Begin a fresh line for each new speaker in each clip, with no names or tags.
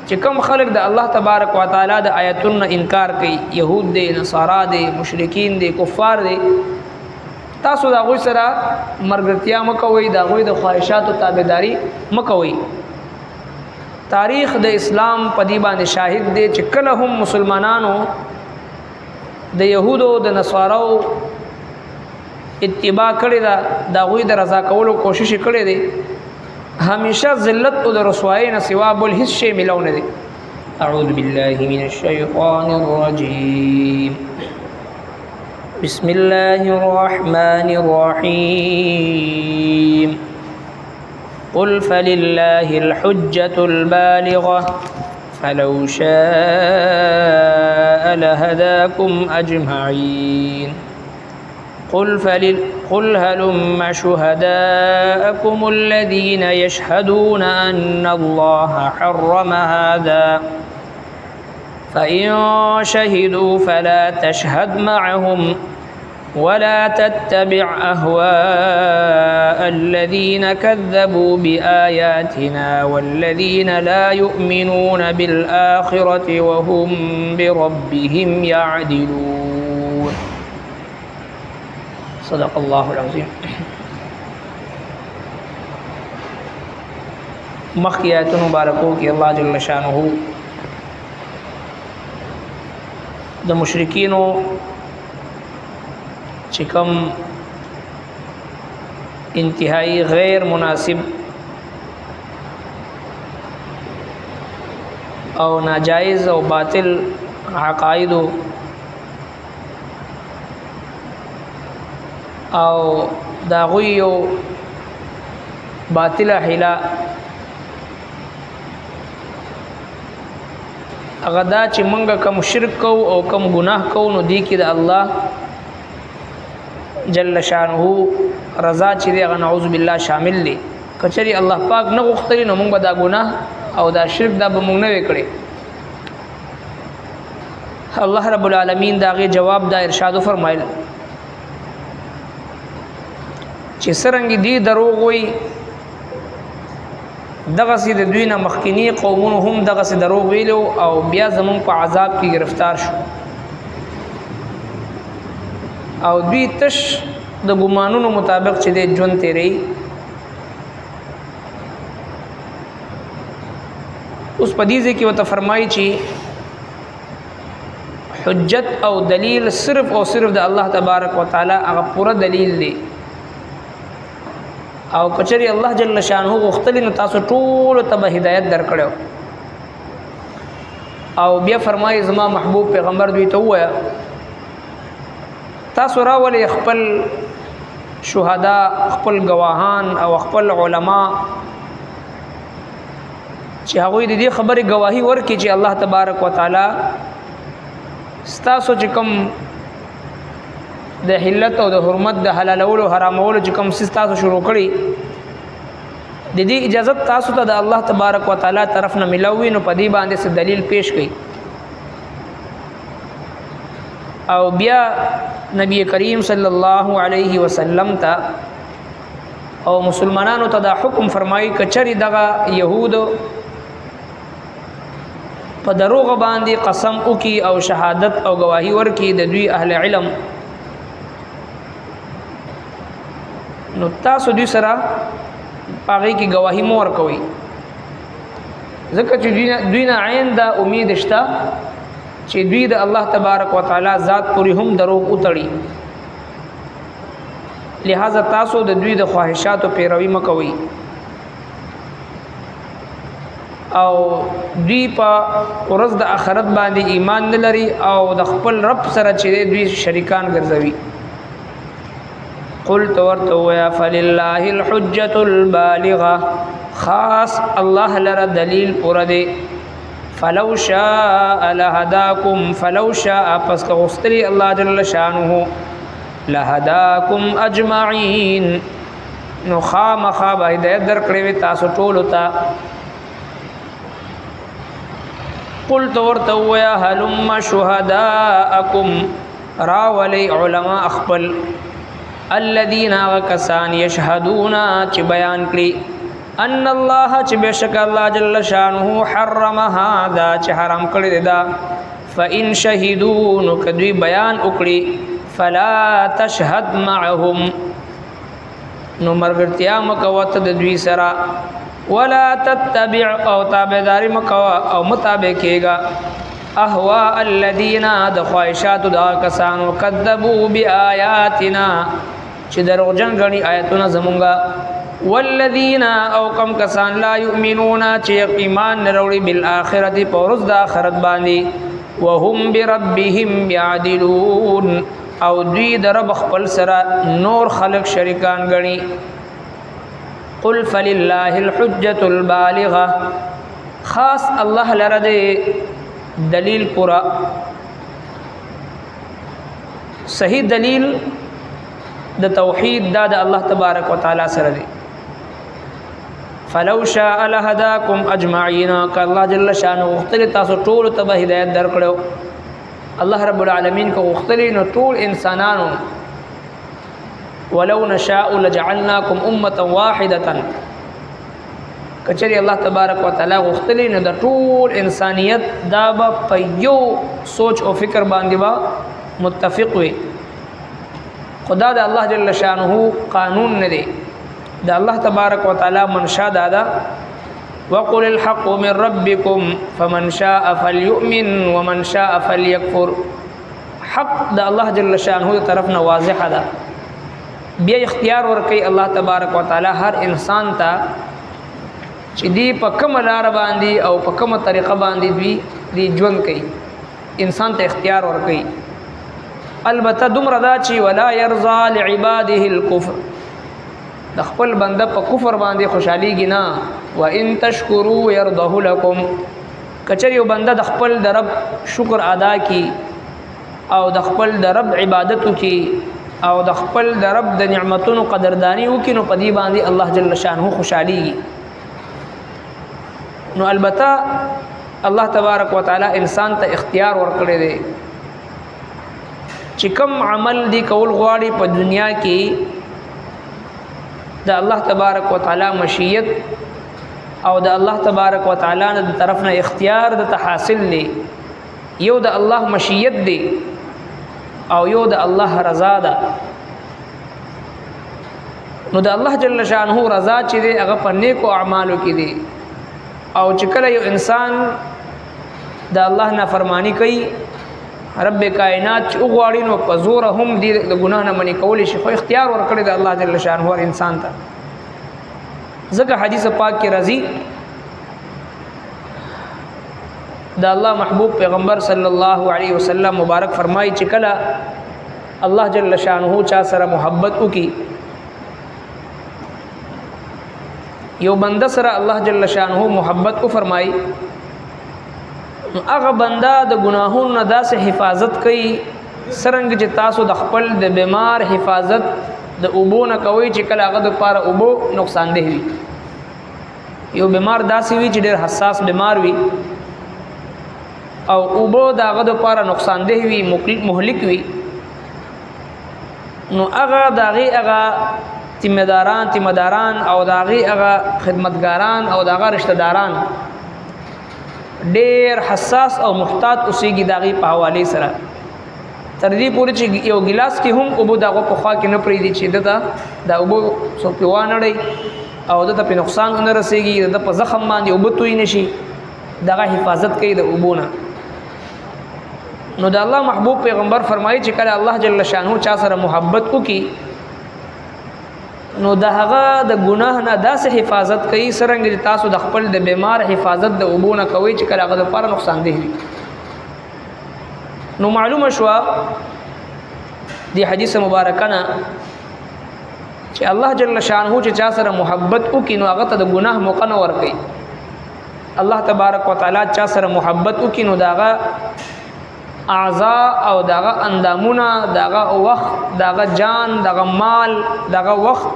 چې کوم خلک د الله تبارک وتعالى د آیاتونو انکار کوي، يهود دي، نصارا دي، مشرکین دي، کفار دي، تاسو دا غوي سره مرګرتیا مکوئ، دا غوي د خواهشاتو تابعداري مکوئ. تاریخ د اسلام په دې باندې شاهد دی چې کله هم مسلمانانو د يهودو د نصاراو اتباع کړی دا غوي د رضا کولو کوشش کړی دی، همیشه ذلت او د رسوایی نه سوا بل هیڅ شی ملو نه دی. اعوذ بالله من الشیطان الرجیم. بسم الله الرحمن الرحیم. قل فلله الحجة البالغة فلو شاء لهداكم أجمعين. قل هلم شهداءكم الذين يشهدون أن الله حرم هذا فإن شهدوا فلا تشهد معهم ولا تتبع أهواء الذين كذبوا بآياتنا والذين لا يؤمنون بالآخرة وهم بربهم يعدلون. صدق الله العظيم. مخکې آیتونو مبارکو کې الله جل شانه د مشرکینو چې کوم انتهایی غیر مناسب او ناجائز او باطل عقاید او داغوی او باطل حیله اغدا چې منګه کوم شرک کو او کوم گناه کو نو دی کې د الله جل شانه رضا چې دی نعوذ بالله شامل دی. کچری الله پاک نه غوښتلی نو موږ به دا گناه او دا شرک دا به موږ نه وکړي. الله رب العالمین دا غي جواب دا ارشاد فرمایل چې سرنګ دی دروغ وي دغه سي د دوی نه مخکینی قومونو هم دغه سي دروغ ویلو او بیا زمون په عذاب کې گرفتار شو او دوی تش د ګمانونو مطابق چې د ژوند تیری. اوس په دې کې وته فرمایي چې حجت او دلیل صرف او صرف د الله تبارک وتعالى هغه پوره دلیل دی او کچری الله جل شانه غختلی نو تاسو ټول ته هدایت درکړو. او بیا فرمایي زما محبوب پیغمبر دوی ته وایا تاسو راولي خپل شهدا، خپل گواهان او خپل علما چې هغه دې خبره گواهی ورکړي چې الله تبارک وتعالى ستاسو چې کوم د حلت او د حرمت د حلالولو حرامولو چې کوم څه تاسو شروع کړی د دې اجازه تاسو ته د الله تبارک وتعالى طرف نه ملوي نو په دې باندې څه دلیل پیش کړي. او بیا نبی کریم صلی الله علیه وسلم ته او مسلمانانو ته دا حکم فرمایي کچری دغه يهود په دروغ باندې قسم وکي او شهادت او گواهی ورکي د دوی اهل علم نو تاسو دوی سره پاغي کې گواهی مور کوي ځکه چې دوی نه عین دا امید شته چې دوی د الله تبارک وتعالى ذات پوری هم دروغ اتړي. لہذا تاسو د دوی د خواهشاتو پیروي مکوئ او دوی په ورځ د آخرت باندې ایمان نه لري او د خپل رب سره چې دوی شریکان ګرځوي. قل تورت ويا فلله الحجة البالغة خاص الله لرا دلیل پورا دے. فلو شاء لهداكم فلو شاء پس که غستری الله جل شانه لهداكم اجمعين نو خامخا به هدایت درکړې وي تاسو ټول ته. قل تورت ويا هلم شهداءكم راولي علماء اخبل الذين وكسان يشهدون چې بیان کړي ان الله چې بشک الله جل شانه حرمها دا چې حرام کړی دا فإن شهدوا نو کدوی بیان وکړي فلا تشهد معهم نو مرګرتیا مکوت د دوی سره ولا تتبع او تابعداري مکوا او مطابق کېګا اهواء الذين د خواهشات دا کسانو کذبوا بیااتنا چې دروغجن غني آیاتونه زمونږه والذین او کم کسان لا یؤمنون چې ایمان نه وروړي بالآخرت پورز د آخرت باندې وهم بربهم يعدلون او دوی د رب خپل سره نور خلق شریکان غني قل فلله الحجة البالغه خاص الله لره د دلیل پورا صحیح دلیل د توحید دا د الله تبارک وتعالى سره دی فلو شاء لهداكم اجمعين ک الله جل شانه مختلف تاسو ټول ته هدایت درکړو الله رب العالمین کو مختلف نو ټول انسانانو ولو نشاء لجعلناكم امه واحده کچری الله تبارک وتعالى مختلف نو د ټول انسانیت دا په یو سوچ او فکر باندې با متفق وي خدا د الله جل شانه قانون نه دی د الله تبارک وتعالى منشا دادا وقل الحق من ربكم فمن شاء فليؤمن ومن شاء فليكفر حق د الله جل شانه طرفنا واضح ده بیا اختیار ورکي الله تبارک وتعالى هر انسان ته چې دی په کوم لار باندې او په کومه طریقه باندې دی ژوند کوي انسان ته اختیار ورکي البته دومره دا چې ولا يرضى لعباده الكفر د خپل بنده په کفر باندې خوشحاليږي نه و ان تشکروا يرضه لكم کچری یو بنده د خپل د رب شکر ادا کی او د خپل د رب عبادت کی او د خپل د رب د نعمتونو قدردانی وکي نو پدی باندې الله جل شانه خوشحاليږي نو البته الله تبارک وتعالى انسان ته اختیار ورکړي دی چې کوم عمل دی کول غواړي په دنیا کې د الله تبارک وتعالى مشیت او د الله تبارک وتعالى د طرفنا اختیار د حاصل دی یو د الله مشیت دی او یو د الله رضا ده نو د الله جل شانه رضا چې دی هغه په نیکو اعمالو کې دی او چې کله یو انسان د الله نافرمانی کوي رب کائنات چې وغواړي نو په زور هم دې د ګناه نه منې کولی شي خو اختیار ورکړي د الله جل شانه هر انسان ته ځکه حدیث پاک کې راځي د الله محبوب پیغمبر صلی الله علیه وسلم مبارک فرمایي چې کله الله جل شانه چا سره محبت وکي یو بنده سره الله جل شانه محبت او فرمایي هغه بنده د ګناهونو نه داسې حفاظت کوي څرنګه چې تاسو د خپل د بیمار حفاظت د اوبو نه کوي چې کله هغه د پاره اوبو نقصان ده وي یو بیمار داسې وي چې ډېر حساس بیمار وي او اوبو د هغه د پاره نقصان ده وي مهلک وي نو هغه د هغه تیمداران او د هغه خدمتګاران او د هغه رشتہ داران ډیر حساس او محتاط اوسېږي داغي په حواله سره تر دې پورې چې یو ګلاس کې هم اوبو دغه په خوا کې نه پریدي چې دته دا اوبو څو پیوانړي او دته په نقصان نه رسېږي د په زخم باندې اوبو توي نشي دغه حفاظت کوي د اوبو نه نو د الله محبوب پیغمبر فرمایي چې کله الله جل شانه چا سره محبت وکي نو د هغه د ګناه نه داسې حفاظت کوي څرنګه چې تاسو د خپل د بیمار حفاظت د اوبو نه کوي چې کله هغه د پاره نقصان دی نو معلومه شو دی حدیث مبارکه نه چې الله جل شانه چې چا سره محبت وکي نو هغه ته د ګناه موقع نه ورکي الله تبارک وتعالى چا سره محبت وکي نو داغه اعضاء او داغه اندامونه داغه وخت داغه جان داغه مال داغه وخت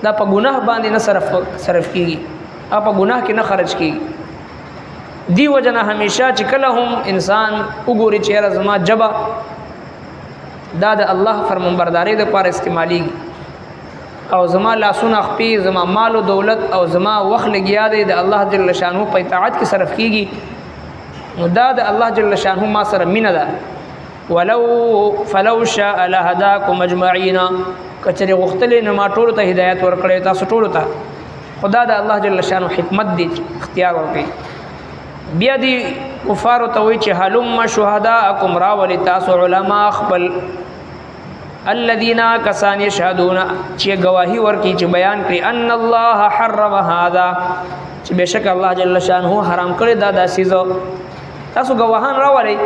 دا په ګناه باندې نه صرف کیږي او په ګناه کې نه خرج کیږي دی وجنه همیشه چې کله هم انسان وګوري چې رزما جبا دا د الله فرمانبرداري د لپاره استعمالي او زما لاسونه خپې زما مال او دولت او زما وخت لګیا دی د الله جل شانه په اطاعت کې صرف کیږي نو دا د الله جل شانه ما سره مینه ده فلو شاء لهداكم اجمعين کچره غختلې نو ما ټول ته هدایت ورکړې تاسو ټول ته خدا د الله جل شانه حکمت دی اختیار ورکړي بیا دی کفار ته وی چې حلم شهداءکم را ول تاسو علما خپل الذين كسان يشهدون چې گواہی ورکړي چې بیان کړي ان الله حرم هذا چې بشک الله جل شانه حرام کړی دا داسې تاسو گواهان را ولې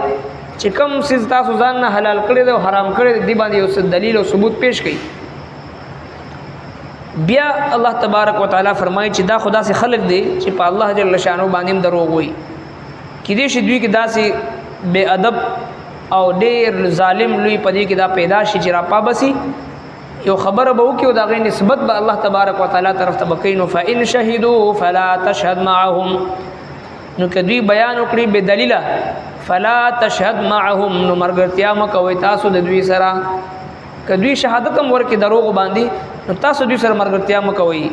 چې کوم سیز تاسو ځان نه حلال کړی دی او حرام کړی دی باندې اوس دلیل او ثبوت پیش کړي بیا الله تبارک وتعالى فرمایي چې دا خدا سے خلق دی چې په الله جل شانه باندې دروغ وایي کې دې شي دوی کې داسې بے ادب او ډېر ظالم لوی پدې کې دا پیدا شي چې را پابسي یو خبره به وکي او دا غي نسبت به الله تبارک وتعالى طرف ته بکینو فإن شهدوا فلا تشهد معهم نو کدی بیان وکړي به دلیل فلا تشهد معهم نو مرګتیا مکوي تاسو د دوی سره کدی شهادت هم ورکي دروغ باندې نو تاسو دوی سره مرګتیا مکوي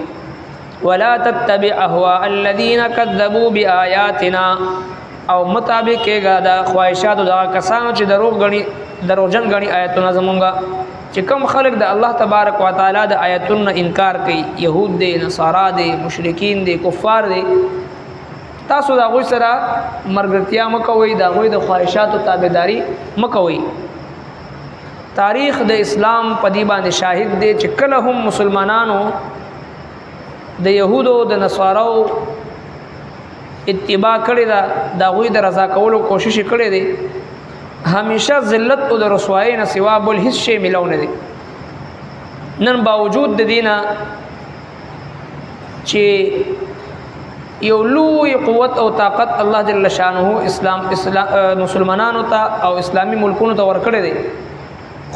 ولا تتبع اهواء الذين كذبوا بآياتنا او مطابق کېګا دا خواهشات دا کسانو چې دروغجن غني آیاتونه زمونږه چې کوم خلق د الله تبارک وتعالى د آیاتونو انکار کوي يهود دي نصارا دي مشرکین دي کفار دي تاسو دا غوي سره مرګتیا مکوئ دا غوي د خواهشاتو تابعداري مکوئ تاریخ د اسلام په دی باندې شاهد دی چې کله هم مسلمانانو د يهودو د نصاراو اتباع کړی دا غوي د رضا کولو کوشش کړی دی همیشه ذلت او د رسوایی نه سوا بل هیڅ شی ملو نه دی نن باوجود د دینه چې یو لوی قوت او طاقت الله جل شانه اسلام مسلمانانو ته او اسلامی ملکونو ته ورکړی دی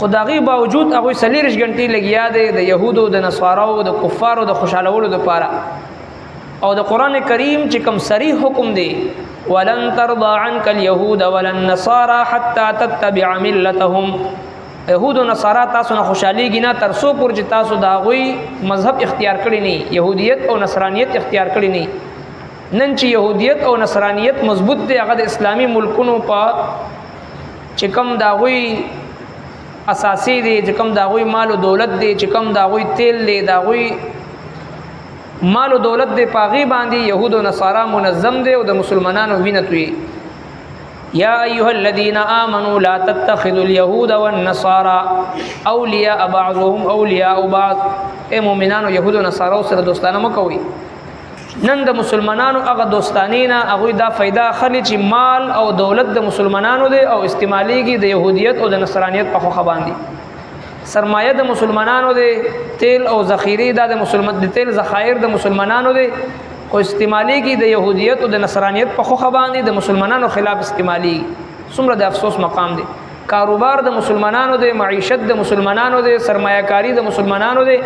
خدایي باوجود هغه سلیرش غنټي لګیا دی د يهودو د نصاراو د کفارو د خوشالولو لپاره او د قران کریم چې کوم صریح حکم دی ولن ترضى عنك اليهود ولا النصارى حتى تتبع ملتهم يهود او نصارا تاسو نه خوشاليږي نه تر څو پر چې تاسو دا غوي مذهب اختیار کړی نه يهوديت او نصرانيت اختیار کړی نه نن چې يهوديت او نصرانيت مضبوط دی هغه د اسلامي ملکونو په چې کوم دا غوي اساسي دی چې کوم دا غوي مال او دولت دی چې کوم دا غوي تیل دی دا غوي مال او دولت دی پاغي باندې يهود او نصارا منظم دی او د مسلمانانو وینتوي یا ایها الذين امنوا لا تتخذوا اليهود والنصارى اولیاء بعضهم اولیاء بعض اے مؤمنانو يهود او نصارا سره دوستانه مکوئ نن د مسلمانانو هغه دوستانینا هغه دا फायदा خلی چې مال او دولت د مسلمانانو دی او استعماليږي د يهوديت او د نصرانيت په خو باندې سرمایه د مسلمانانو دی تیل او ذخیره د مسلمان د تیل ذخایر د مسلمانانو دی خو استعماليږي د يهوديت او د نصرانيت په خو باندې د مسلمانانو خلاف استعمالي څومره د افسوس مقام دی کاروبار د مسلمانانو دی معیشت د مسلمانانو دی سرمایه کاری د مسلمانانو دی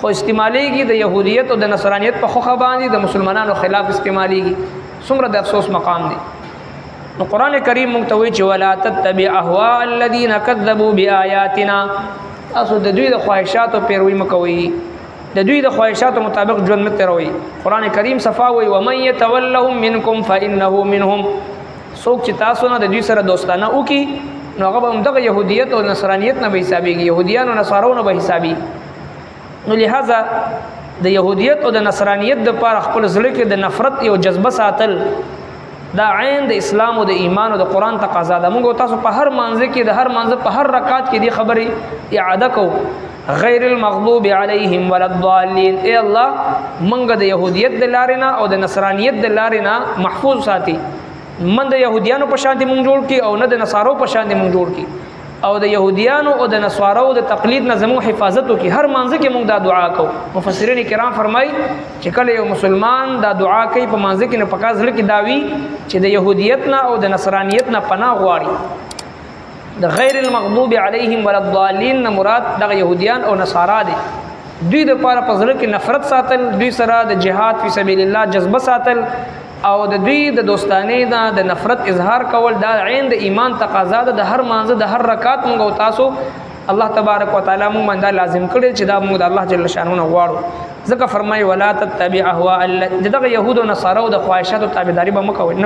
خو استعماليږي د يهوديت او د نصرانيت په خو باندې د مسلمانانو خلاف استعماليږي څومره د افسوس مقام دی نو قران کریم مونږ ته وایي چې ولا تتبع اهواء الذين كذبوا بآياتنا تاسو د دوی د خواهشاتو پیروي مکوئ د دوی د خواهشاتو مطابق ژوند مت روي قران کریم صفاوي ومن يتولهم منكم فانه منهم څوک چې تاسو نه د دوی سره دوستانه وکي نو هغه هم دغه يهوديت او نصرانيت نه به حسابيږي يهوديان او نصارو نه به حسابي نو لہذا د يهوديت او د نصرانيت د پر خپل ځل کې د نفرت یو جذبه ساتل دا عین د اسلام او د ایمان او د قران تقاضا ده موږ تاسو په هر مانځ کې د هر مانځ په هر رکعت کې دی خبري اعاده کو غیر المغضوب علیهم ولا الضالین اے الله موږ د يهودیت د لارې نه او د نصرانیت د لارې نه محفوظ ساتي من د يهودیانو په شان دي موږ جوړ کی او نه د نصارو په شان دي موږ جوړ کی او د يهوديانو او د نصارو د تقلید نه زمو حفاظت وکي هر مانځ کې موږ دا دعا کو مفسرین کرام فرمای چې کله یو مسلمان دا دعا کوي په مانځ کې نه پکاز لکه داوی چې د يهودیت نه او د نصرانیت نه پناه غواړي د غیر المغضوب علیهم ولا الضالین مراد د يهوديان او نصارا دي دوی د پاره پزړه کې نفرت ساتل دوی سره د جهاد فی سبیل الله جذبه ساتل او د دوی د دوستانه د نفرت اظهار کول دا عین د ایمان تقاضا ده د هر مانزه د هر رکعت موږ تاسو الله تبارک وتعالى موږ باندې لازم کړی چې دا موږ د الله جل شانه نه غواړو ځکه فرمایي ولا تتبع اهواء دغه يهود او نصارو د خواهشاتو تابعداري به مکوئ